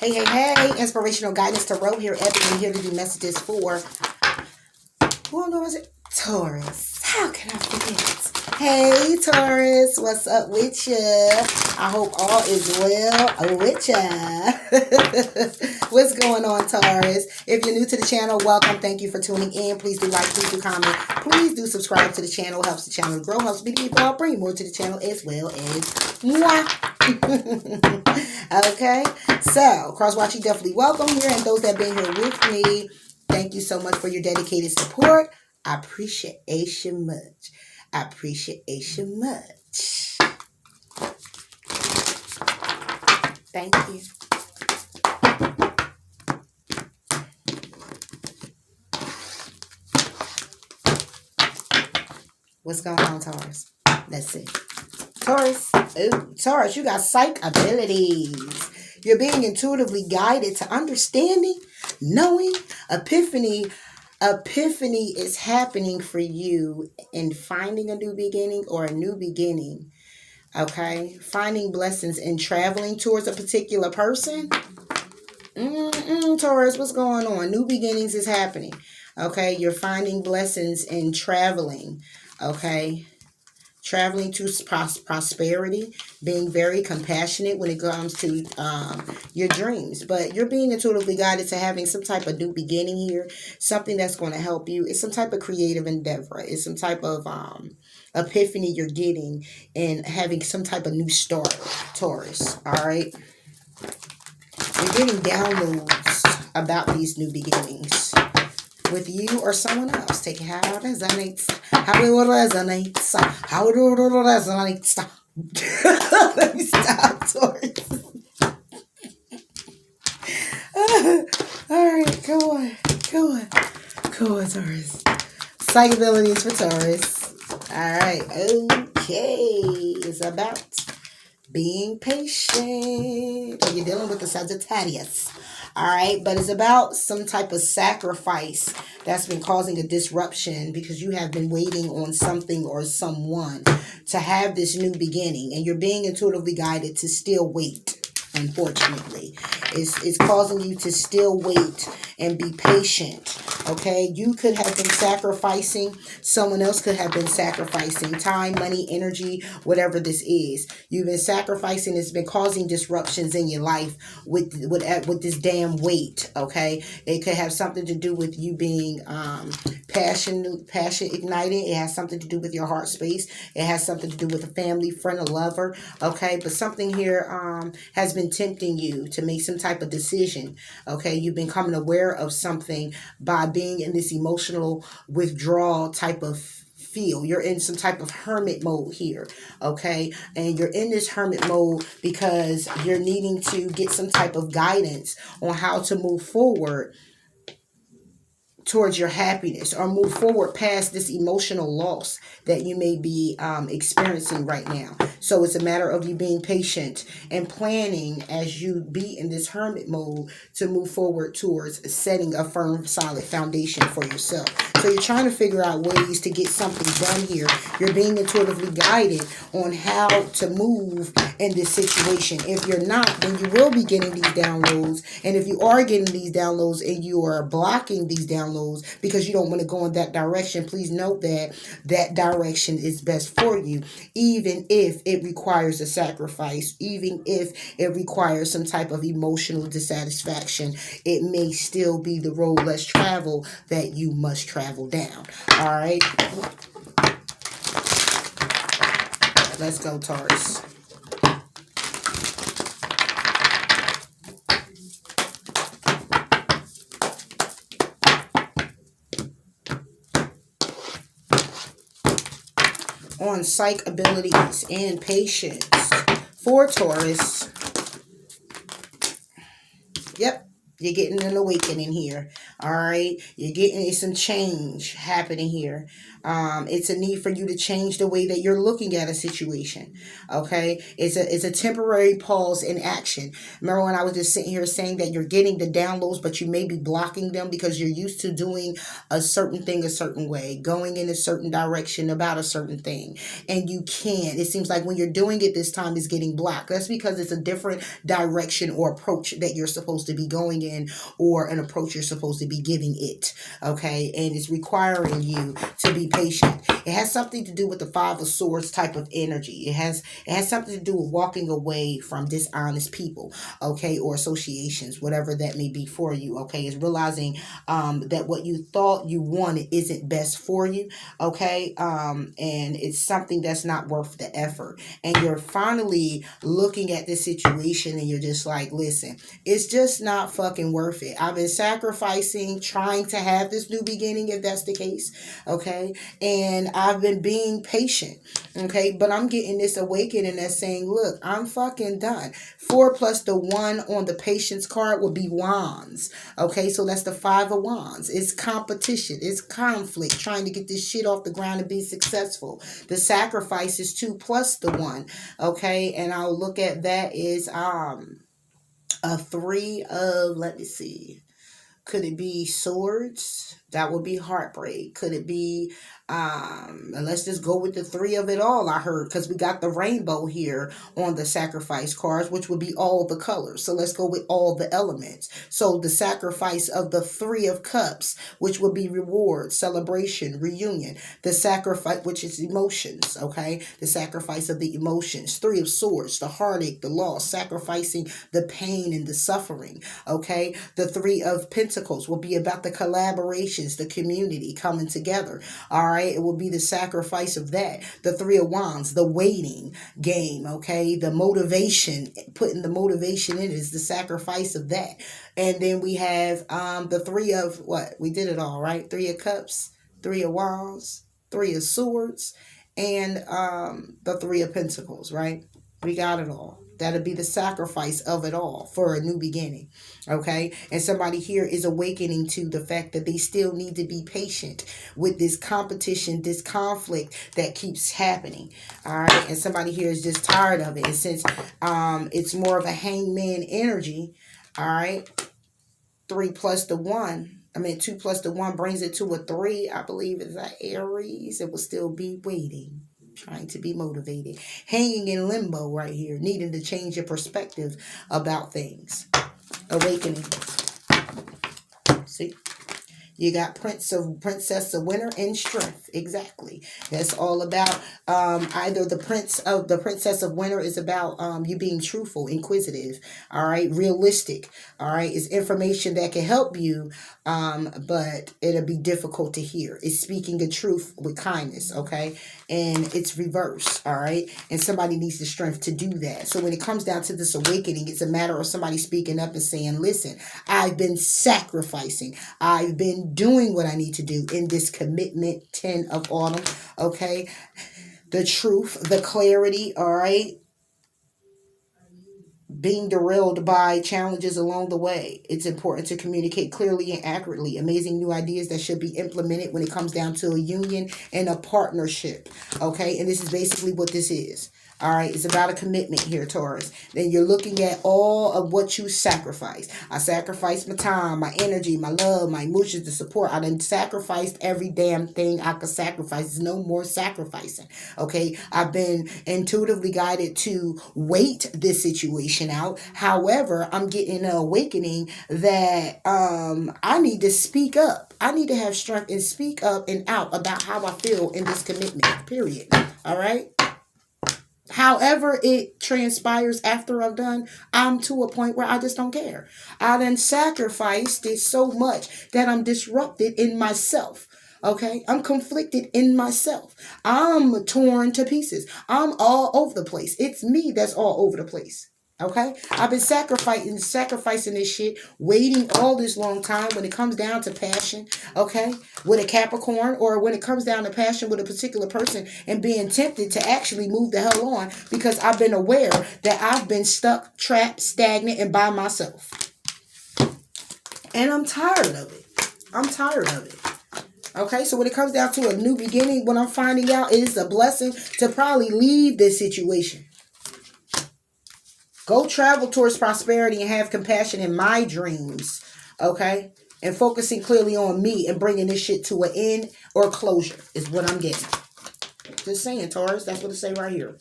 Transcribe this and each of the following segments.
Hey. Inspirational Guidance Tarot here. Ebony here to do messages for, who knows it? Taurus. How can I forget? Hey, Taurus. What's up with you? I hope all is well with you. What's going on, Taurus? If you're new to the channel, welcome. Thank you for tuning in. Please do like, please do comment. Please do subscribe to the channel. Helps the channel grow. Helps me to keep on bringing more to the channel as well as moi. Okay, so cross-watching, definitely welcome here, and those that have been here with me, thank you so much for your dedicated support. I appreciate you much. I appreciate you much. Thank you. What's going on, Taurus? Let's see. Taurus, Taurus, you got psych abilities. You're being intuitively guided to understanding, knowing, epiphany. Epiphany is happening for you in finding a new beginning or a new beginning. Okay? Finding blessings in traveling towards a particular person. Taurus, what's going on? New beginnings is happening. Okay? You're finding blessings in traveling. Okay? Traveling to prosperity, being very compassionate when it comes to your dreams. But you're being intuitively guided to having some type of new beginning here, something that's going to help you. It's some type of creative endeavor. It's some type of epiphany you're getting and having some type of new start, Taurus. All right. You're getting downloads about these new beginnings with you or someone else. Take it how it resonates. How it resonates. How it resonates. Let me stop, Taurus. Alright, go on, Taurus. Psych abilities for Taurus. Alright, okay. It's about being patient. You're dealing with the Sagittarius. Alright, but it's about some type of sacrifice that's been causing a disruption because you have been waiting on something or someone to have this new beginning, and you're being intuitively guided to still wait. Unfortunately, it's causing you to still wait and be patient. Okay, you could have been sacrificing, someone else could have been sacrificing time, money, energy, whatever this is. You've been sacrificing. It's been causing disruptions in your life with this damn weight. Okay, it could have something to do with you being passion igniting. It has something to do with your heart space. It has something to do with a family, friend, a lover. Okay, but something here has been tempting you to make some type of decision. Okay, you've been becoming aware of something by being in this emotional withdrawal type of feel. You're in some type of hermit mode here. Okay, and you're in this hermit mode because you're needing to get some type of guidance on how to move forward towards your happiness, or move forward past this emotional loss that you may be experiencing right now. So it's a matter of you being patient and planning as you be in this hermit mode to move forward towards setting a firm, solid foundation for yourself. So you're trying to figure out ways to get something done here. You're being intuitively guided on how to move in this situation. If you're not, then you will be getting these downloads. And if you are getting these downloads and you are blocking these downloads because you don't want to go in that direction, please note that that direction is best for you, even if it requires a sacrifice, even if it requires some type of emotional dissatisfaction. It may still be the road less traveled that you must travel down. All right, let's go, Taurus. On psych abilities and patience for Taurus. Yep, you're getting an awakening here. All right, you're getting some change happening here. It's a need for you to change the way that you're looking at a situation. Okay, it's a temporary pause in action. Remember when I was just sitting here saying that you're getting the downloads, but you may be blocking them because you're used to doing a certain thing a certain way, going in a certain direction about a certain thing, and you can't. It seems like when you're doing it this time, it's getting blocked. That's because it's a different direction or approach that you're supposed to be going in, or an approach you're supposed to be giving it. Okay, and it's requiring you to be patient. It has something to do with the Five of Swords type of energy. It has something to do with walking away from dishonest people, okay, or associations, whatever that may be for you. Okay, is realizing that what you thought you wanted isn't best for you. Okay, and it's something that's not worth the effort. And you're finally looking at this situation and you're just like, listen, it's just not fucking worth it. I've been sacrificing, trying to have this new beginning, if that's the case. Okay, and I've been being patient. Okay, but I'm getting this awakening that's saying, look, I'm fucking done. 4 plus the 1 on the patience card would be wands. Okay, so that's the 5 of wands. It's competition, it's conflict, trying to get this shit off the ground and be successful. The sacrifice is 2 plus the 1. Okay, and I'll look at that is a 3 of, let me see, could it be swords? That would be heartbreak. Could it be, let's just go with the 3 of it all, I heard, because we got the rainbow here on the sacrifice cards, which would be all the colors. So let's go with all the elements. So the sacrifice of the 3 of cups, which would be reward, celebration, reunion. The sacrifice, which is emotions, okay? The sacrifice of the emotions. 3 of swords, the heartache, the loss, sacrificing the pain and the suffering, okay? The 3 of pentacles will be about the collaboration, the community coming together. All right, it will be the sacrifice of that. The 3 of wands, the waiting game. Okay, the motivation, putting the motivation in is the sacrifice of that. And then we have the 3 of what, we did it all, right? 3 of cups, 3 of wands, 3 of swords, and the 3 of pentacles, right? We got it all. That'll be the sacrifice of it all for a new beginning. Okay. And somebody here is awakening to the fact that they still need to be patient with this competition, this conflict that keeps happening. All right. And somebody here is just tired of it. And since it's more of a hangman energy, all right, 3 plus the 1. 2 plus the 1 brings it to a 3. I believe is that Aries. It will still be waiting, trying to be motivated, hanging in limbo right here, needing to change your perspective about things. Awakening. See? You got princess of winter and strength. Exactly. That's all about either the princess of winter is about you being truthful, inquisitive, all right, realistic, all right. It's information that can help you, but it'll be difficult to hear. It's speaking the truth with kindness, okay, and it's reverse, all right. And somebody needs the strength to do that. So when it comes down to this awakening, it's a matter of somebody speaking up and saying, listen, I've been sacrificing. I've been doing what I need to do in this commitment. 10 of autumn, okay? The truth, the clarity, all right? Being derailed by challenges along the way. It's important to communicate clearly and accurately. Amazing new ideas that should be implemented when it comes down to a union and a partnership, okay? And this is basically what this is. All right, it's about a commitment here, Taurus. Then you're looking at all of what you sacrifice. I sacrificed my time, my energy, my love, my emotions, the support. I done sacrificed every damn thing I could sacrifice. There's no more sacrificing. Okay, I've been intuitively guided to wait this situation out. However, I'm getting an awakening that I need to speak up. I need to have strength and speak up and out about how I feel in this commitment, period. All right. However it transpires after I'm done, I'm to a point where I just don't care. I done sacrificed it so much that I'm disrupted in myself. Okay, I'm conflicted in myself. I'm torn to pieces. I'm all over the place. It's me that's all over the place. Okay, I've been sacrificing this shit, waiting all this long time when it comes down to passion, okay, with a Capricorn, or when it comes down to passion with a particular person and being tempted to actually move the hell on because I've been aware that I've been stuck, trapped, stagnant, and by myself. And I'm tired of it. I'm tired of it. Okay, so when it comes down to a new beginning, what I'm finding out is a blessing to probably leave this situation. Go travel towards prosperity and have compassion in my dreams. Okay? And focusing clearly on me and bringing this shit to an end or closure is what I'm getting. Just saying, Taurus. That's what it say right here.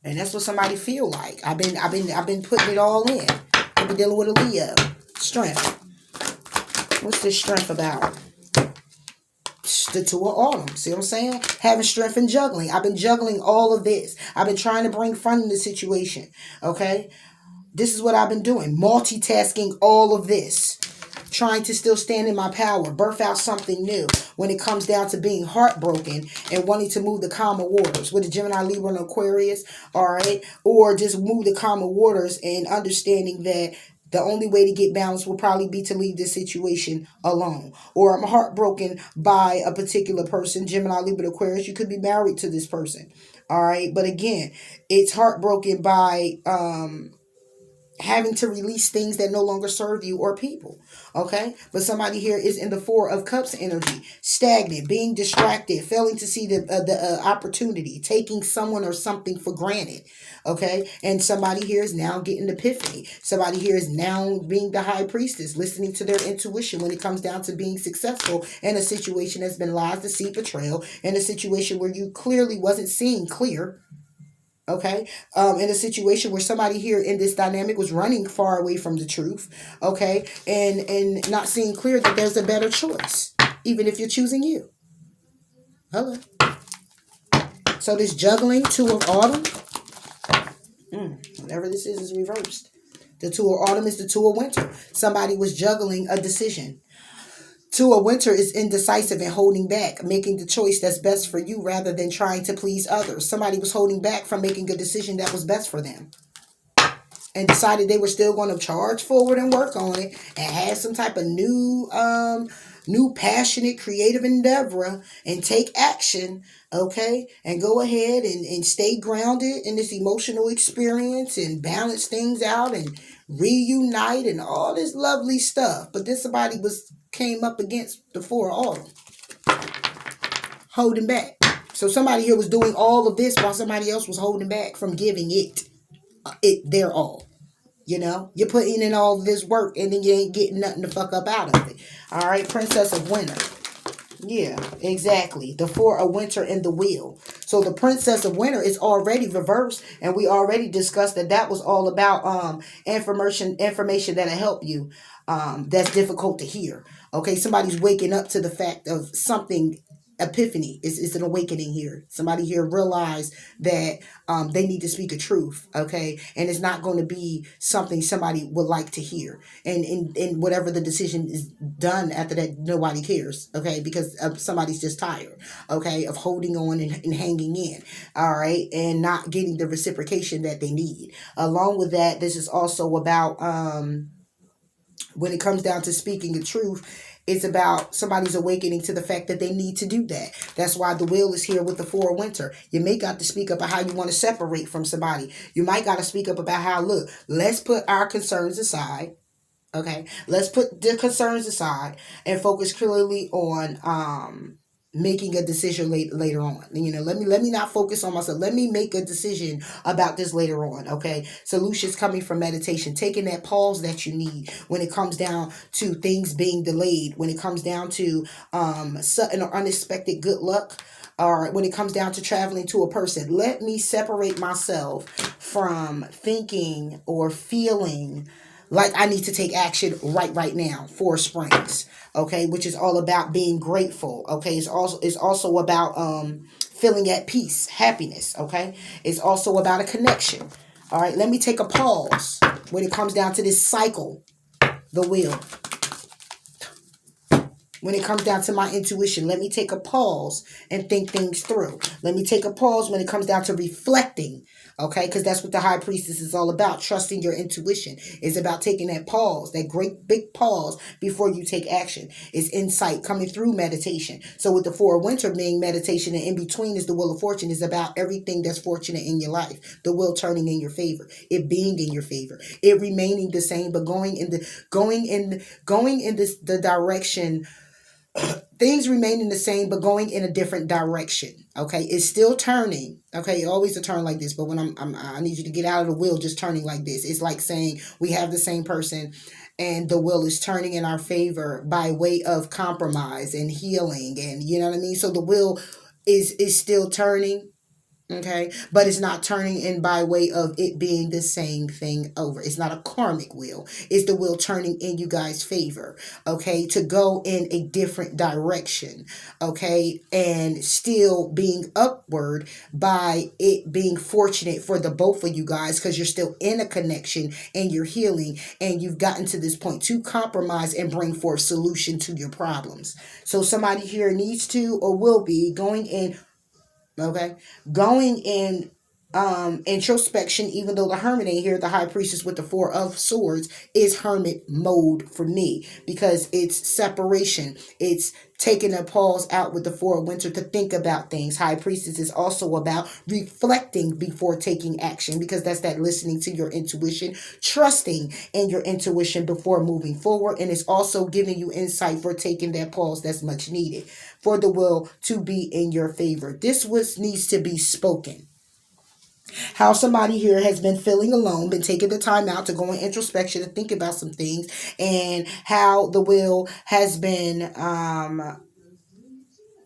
And that's what somebody feel like. I've been putting it all in. I've been dealing with a Leo. Strength. What's this strength about? The Two of Autumn. See what I'm saying? Having strength and juggling. I've been juggling all of this. I've been trying to bring fun in the situation. Okay? This is what I've been doing. Multitasking all of this. Trying to still stand in my power. Birth out something new. When it comes down to being heartbroken and wanting to move the calmer waters. With the Gemini, Libra, and Aquarius. Alright? Or just move the calmer waters and understanding that the only way to get balance will probably be to leave this situation alone. Or I'm heartbroken by a particular person. Gemini, Libra, Aquarius. You could be married to this person. Alright? But again, it's heartbroken by having to release things that no longer serve you or people. Okay? But somebody here is in the Four of Cups energy. Stagnant, being distracted, failing to see the opportunity, taking someone or something for granted. Okay? And somebody here is now getting the epiphany. Somebody here is now being the high priestess, listening to their intuition when it comes down to being successful in a situation that's been lies, deceit, betrayal, in a situation where you clearly wasn't seeing clear. Okay, in a situation where somebody here in this dynamic was running far away from the truth, okay, and not seeing clear that there's a better choice, even if you're choosing you. Hello. So this juggling, Two of Autumn, whatever this is reversed. The Two of Autumn is the Two of Winter. Somebody was juggling a decision. Two of Winter is indecisive and holding back, making the choice that's best for you rather than trying to please others. Somebody was holding back from making a decision that was best for them and decided they were still going to charge forward and work on it and have some type of new passionate creative endeavor and take action, okay, and go ahead and stay grounded in this emotional experience and balance things out and reunite and all this lovely stuff. But then somebody came up against the Four of Autumn, holding back. So somebody here was doing all of this while somebody else was holding back from giving it their all. You know, you're putting in all this work and then you ain't getting nothing to fuck up out of it. All right, Princess of Winter. Yeah, exactly. The Four of Winter and the Wheel. So the Princess of Winter is already reversed, and we already discussed that was all about information that'll help you. That's difficult to hear. Okay, somebody's waking up to the fact of something. Epiphany is an awakening here. Somebody here realized that they need to speak a truth, okay, and it's not going to be something somebody would like to hear, and whatever the decision is done after that, nobody cares, okay, because somebody's just tired, okay, of holding on and hanging in, all right, and not getting the reciprocation that they need. Along with that, this is also about when it comes down to speaking the truth. It's about somebody's awakening to the fact that they need to do that. That's why the Wheel is here with the Four of Winter. You may got to speak up about how you want to separate from somebody. You might got to speak up about how, look, let's put our concerns aside. Okay, let's put the concerns aside and focus clearly on making a decision later on. You know, let me not focus on myself. Let me make a decision about this later on. Okay, solutions coming from meditation, taking that pause that you need when it comes down to things being delayed, when it comes down to sudden or unexpected good luck, or when it comes down to traveling to a person. Let me separate myself from thinking or feeling like I need to take action right now. Four Springs, okay, which is all about being grateful, okay. It's also about feeling at peace, happiness, okay. It's also about a connection. All right, let me take a pause when it comes down to this cycle, the Wheel. When it comes down to my intuition, let me take a pause and think things through. Let me take a pause when it comes down to reflecting, okay? Because that's what the High Priestess is all about. Trusting your intuition is about taking that pause, that great big pause before you take action. It's insight coming through meditation. So with the Four of Winter being meditation, and in between is the Wheel of Fortune, is about everything that's fortunate in your life. The wheel turning in your favor, it being in your favor, it remaining the same, but going in the direction Things remaining the same, but going in a different direction. Okay, it's still turning. Okay, always a turn like this, but when I need you to get out of the wheel, just turning like this. It's like saying we have the same person, and the wheel is turning in our favor by way of compromise and healing, and you know what I mean. So the wheel is still turning. Okay, but it's not turning in by way of it being the same thing over. It's not a karmic wheel. It's the wheel turning in you guys' favor. Okay, to go in a different direction. Okay, and still being upward by it being fortunate for the both of you guys because you're still in a connection and you're healing and you've gotten to this point to compromise and bring forth solution to your problems. So somebody here needs to or will be going in. Okay, going in introspection, even though the hermit ain't here, the high priestess with the 4 of Swords is hermit mode for me because it's separation. It's taking a pause out with the 4 of Winter to think about things. High priestess is also about reflecting before taking action because that's that listening to your intuition, trusting in your intuition before moving forward, and it's also giving you insight for taking that pause that's much needed for the will to be in your favor. This needs to be spoken. How somebody here has been feeling alone, been taking the time out to go in introspection and think about some things, and how the will has been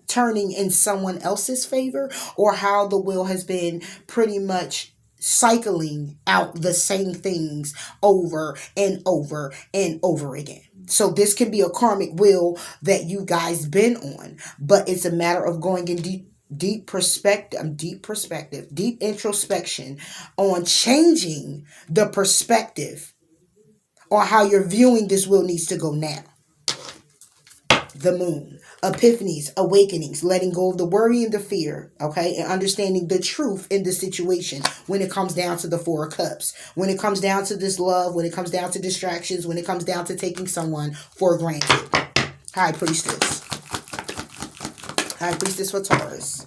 turning in someone else's favor, or how the will has been pretty much cycling out the same things over and over and over again. So this can be a karmic wheel that you guys been on, but it's a matter of going in deep introspection on changing the perspective on how you're viewing this wheel needs to go now. The Moon, epiphanies, awakenings, letting go of the worry and the fear, okay, and understanding the truth in the situation when it comes down to the 4 of Cups, when it comes down to this love, when it comes down to distractions, when it comes down to taking someone for granted. High Priestess. High Priestess for Taurus.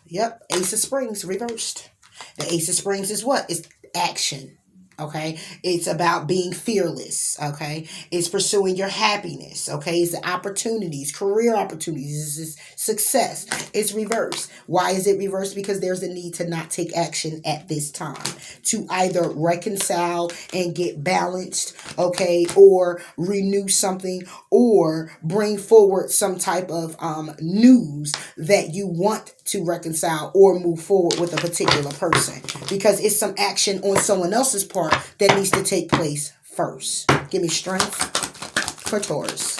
Yep, Ace of Springs reversed. The Ace of Springs is what? It's action. Okay, it's about being fearless. Okay, it's pursuing your happiness. Okay, it's the opportunities, career opportunities, it's success. It's reversed. Why is it reversed? Because there's a need to not take action at this time, to either reconcile and get balanced, okay, or renew something, or bring forward some type of news that you want to reconcile or move forward with a particular person, because it's some action on someone else's part that needs to take place first. Give me strength for Taurus.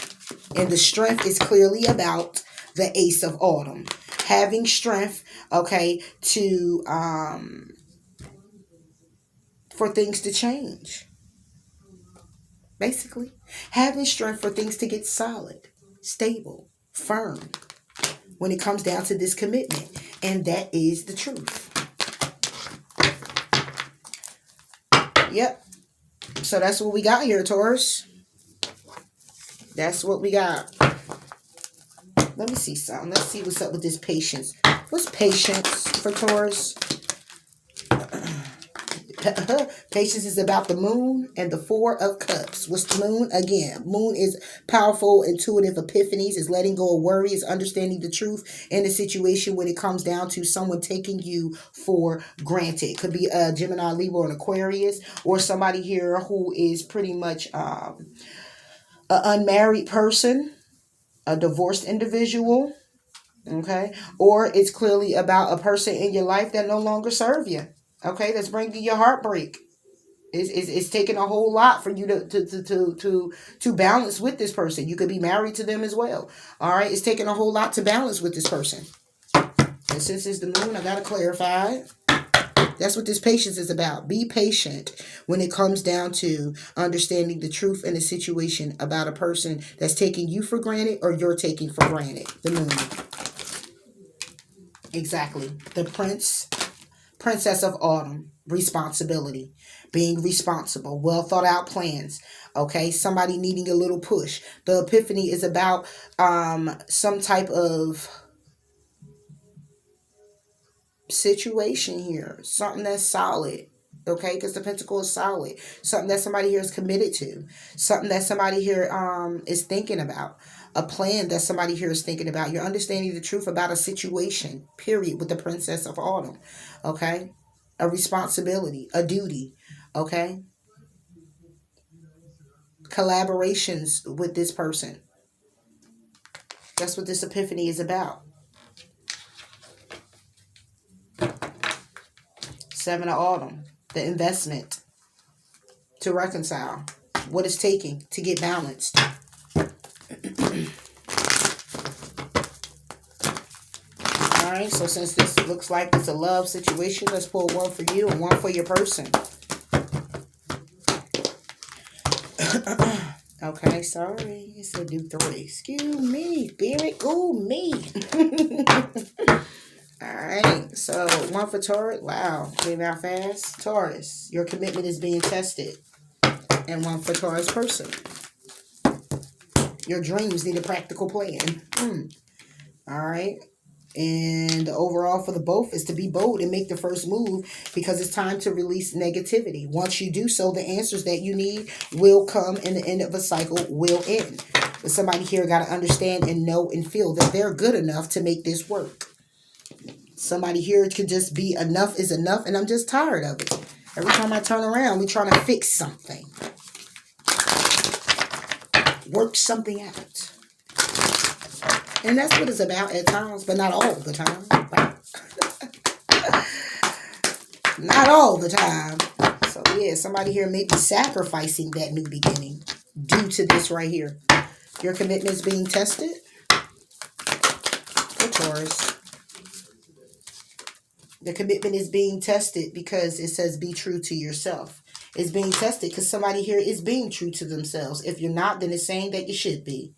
And the strength is clearly about the Ace of Autumn. Having strength, okay, to for things to change. Basically, having strength for things to get solid, stable, firm when it comes down to this commitment. And that is the truth. Yep. So that's what we got here, Taurus. That's what we got. Let me see something. Let's see what's up with this patience. What's patience for Taurus? Patience is about the Moon and the 4 of Cups. What's the Moon? Again, Moon is powerful, intuitive epiphanies, is letting go of worry, is understanding the truth in a situation when it comes down to someone taking you for granted. Could be a Gemini, Libra, or an Aquarius, or somebody here who is pretty much an unmarried person, a divorced individual, okay? Or it's clearly about a person in your life that no longer serve you. Okay, that's bringing you heartbreak. It's taking a whole lot for you to balance with this person. You could be married to them as well. All right, it's taking a whole lot to balance with this person. And since it's the Moon, I gotta clarify. That's what this patience is about. Be patient when it comes down to understanding the truth in a situation about a person that's taking you for granted or you're taking for granted. The Moon. Exactly. The Princess of Autumn. Responsibility. Being responsible. Well thought out plans. Okay. Somebody needing a little push. The epiphany is about some type of situation here. Something that's solid. Okay, because the pentacle is solid. Something that somebody here is committed to. Something that somebody here is thinking about. A plan that somebody here is thinking about. You're understanding the truth about a situation, period, with the Princess of Autumn. Okay? A responsibility, a duty. Okay? Collaborations with this person. That's what this epiphany is about. Seven of Autumn. The investment to reconcile. What it's taking to get balanced. Alright, so since this looks like it's a love situation, let's pull one for you and one for your person. Okay, sorry. It said do 3. Excuse me, spirit. Ooh, me. Alright, so one for Taurus. Wow, came out fast. Taurus, your commitment is being tested. And one for Taurus person. Your dreams need a practical plan. Alright. And the overall for the both is to be bold and make the first move, because it's time to release negativity. Once you do so, the answers that you need will come, and the end of a cycle will end. But somebody here got to understand and know and feel that they're good enough to make this work. Somebody here could just be enough is enough, and I'm just tired of it. Every time I turn around, we're trying to fix something. Work something out. And that's what it's about at times, but not all the time. Not all the time. So yeah, somebody here may be sacrificing that new beginning due to this right here. Your commitment is being tested. For Taurus. The commitment is being tested because it says be true to yourself. It's being tested because somebody here is being true to themselves. If you're not, then it's saying that you should be.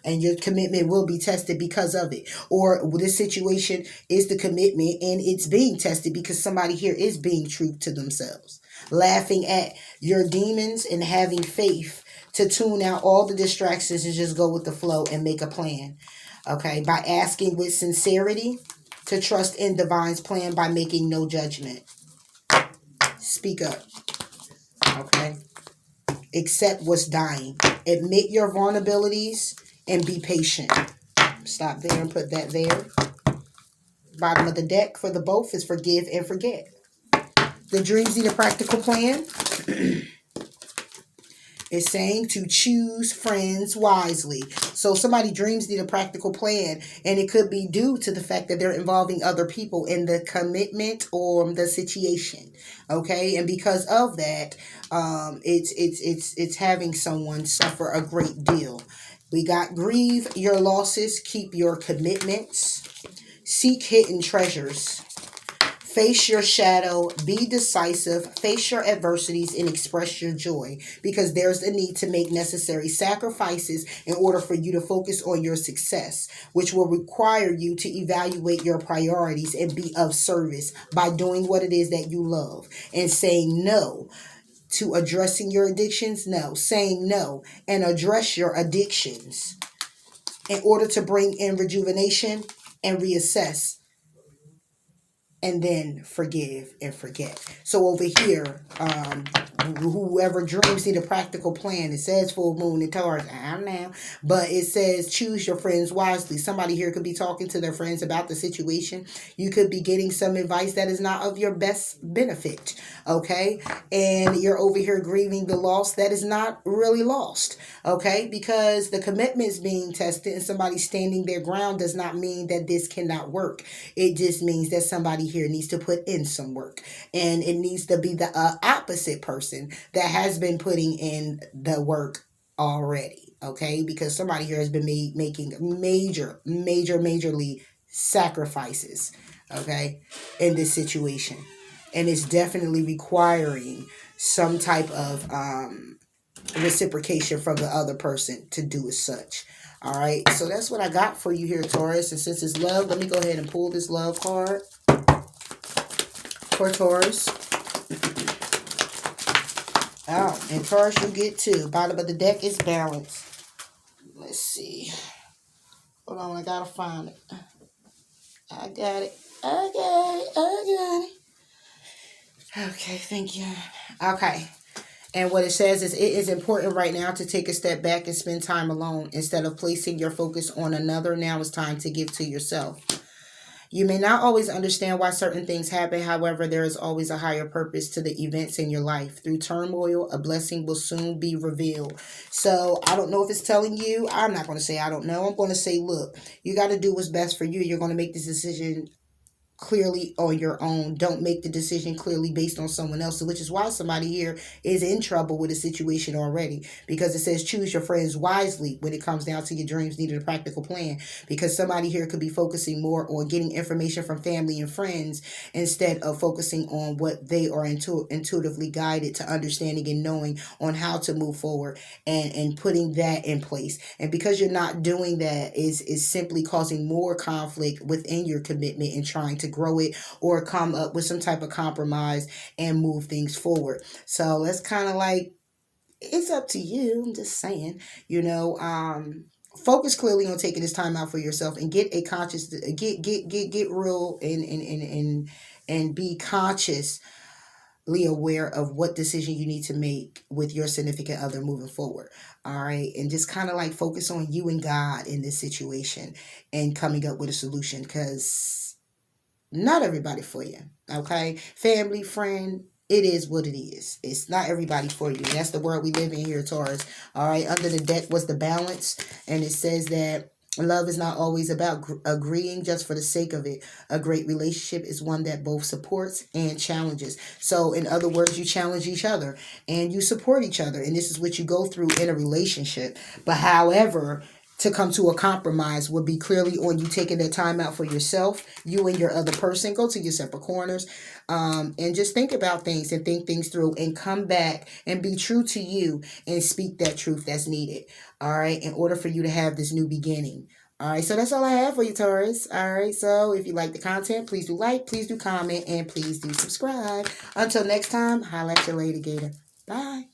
And your commitment will be tested because of it. Or this situation is the commitment and it's being tested because somebody here is being true to themselves. Laughing at your demons and having faith to tune out all the distractions and just go with the flow and make a plan. Okay, by asking with sincerity, to trust in divine's plan by making no judgment. Speak up. Okay. Accept what's dying. Admit your vulnerabilities and be patient. Stop there and put that there. Bottom of the deck for the both is forgive and forget. The dreams need a practical plan. It's saying to choose friends wisely. So somebody dreams need a practical plan, and it could be due to the fact that they're involving other people in the commitment or the situation. Okay, and because of that, it's having someone suffer a great deal. We got grieve your losses, keep your commitments, seek hidden treasures. Face your shadow, be decisive, face your adversities, and express your joy, because there's a need to make necessary sacrifices in order for you to focus on your success, which will require you to evaluate your priorities and be of service by doing what it is that you love and saying no to addressing your addictions. No, saying no and address your addictions in order to bring in rejuvenation and reassess. And then forgive and forget. So over here, whoever dreams need a practical plan. It says full moon in Taurus. I don't know. But it says choose your friends wisely. Somebody here could be talking to their friends about the situation. You could be getting some advice that is not of your best benefit. Okay? And you're over here grieving the loss that is not really lost. Okay? Because the commitment is being tested and somebody standing their ground does not mean that this cannot work. It just means that somebody here needs to put in some work, and it needs to be the opposite person that has been putting in the work already. Okay, because somebody here has been making majorly sacrifices, okay, in this situation, and it's definitely requiring some type of reciprocation from the other person to do as such. All right, so that's what I got for you here, Taurus. And since it's love, let me go ahead and pull this love card for Taurus. Oh, and Taurus, you get 2. Bottom of the deck is balance. Let's see. Hold on, I gotta find it. I got it. Okay, thank you. Okay. And what it says is it is important right now to take a step back and spend time alone. Instead of placing your focus on another, now it's time to give to yourself. You may not always understand why certain things happen. However, there is always a higher purpose to the events in your life. Through turmoil, a blessing will soon be revealed. So I don't know if it's telling you. I'm not going to say I don't know. I'm going to say, look, you got to do what's best for you. You're going to make this decision clearly on your own. Don't make the decision clearly based on someone else, which is why somebody here is in trouble with a situation already, because it says choose your friends wisely when it comes down to your dreams needed a practical plan, because somebody here could be focusing more on getting information from family and friends instead of focusing on what they are intuitively guided to understanding and knowing on how to move forward and putting that in place. And because you're not doing that is simply causing more conflict within your commitment and trying to grow it or come up with some type of compromise and move things forward. So let's kind of like, it's up to you. I'm just saying, focus clearly on taking this time out for yourself and get a conscious, get real and be consciously aware of what decision you need to make with your significant other moving forward. All right. And just kind of like focus on you and God in this situation and coming up with a solution, because not everybody for you. Okay. Family, friend, it is what it is. It's not everybody for you. That's the world we live in here, Taurus. All right. Under the deck was the balance. And it says that love is not always about agreeing just for the sake of it. A great relationship is one that both supports and challenges. So in other words, you challenge each other and you support each other. And this is what you go through in a relationship. But however, to come to a compromise would be clearly on you taking that time out for yourself, you and your other person. Go to your separate corners, and just think about things and think things through and come back and be true to you and speak that truth that's needed. All right. In order for you to have this new beginning. All right. So that's all I have for you, Taurus. All right. So if you like the content, please do like, please do comment, and please do subscribe. Until next time, holla at your lady, Gator. Bye.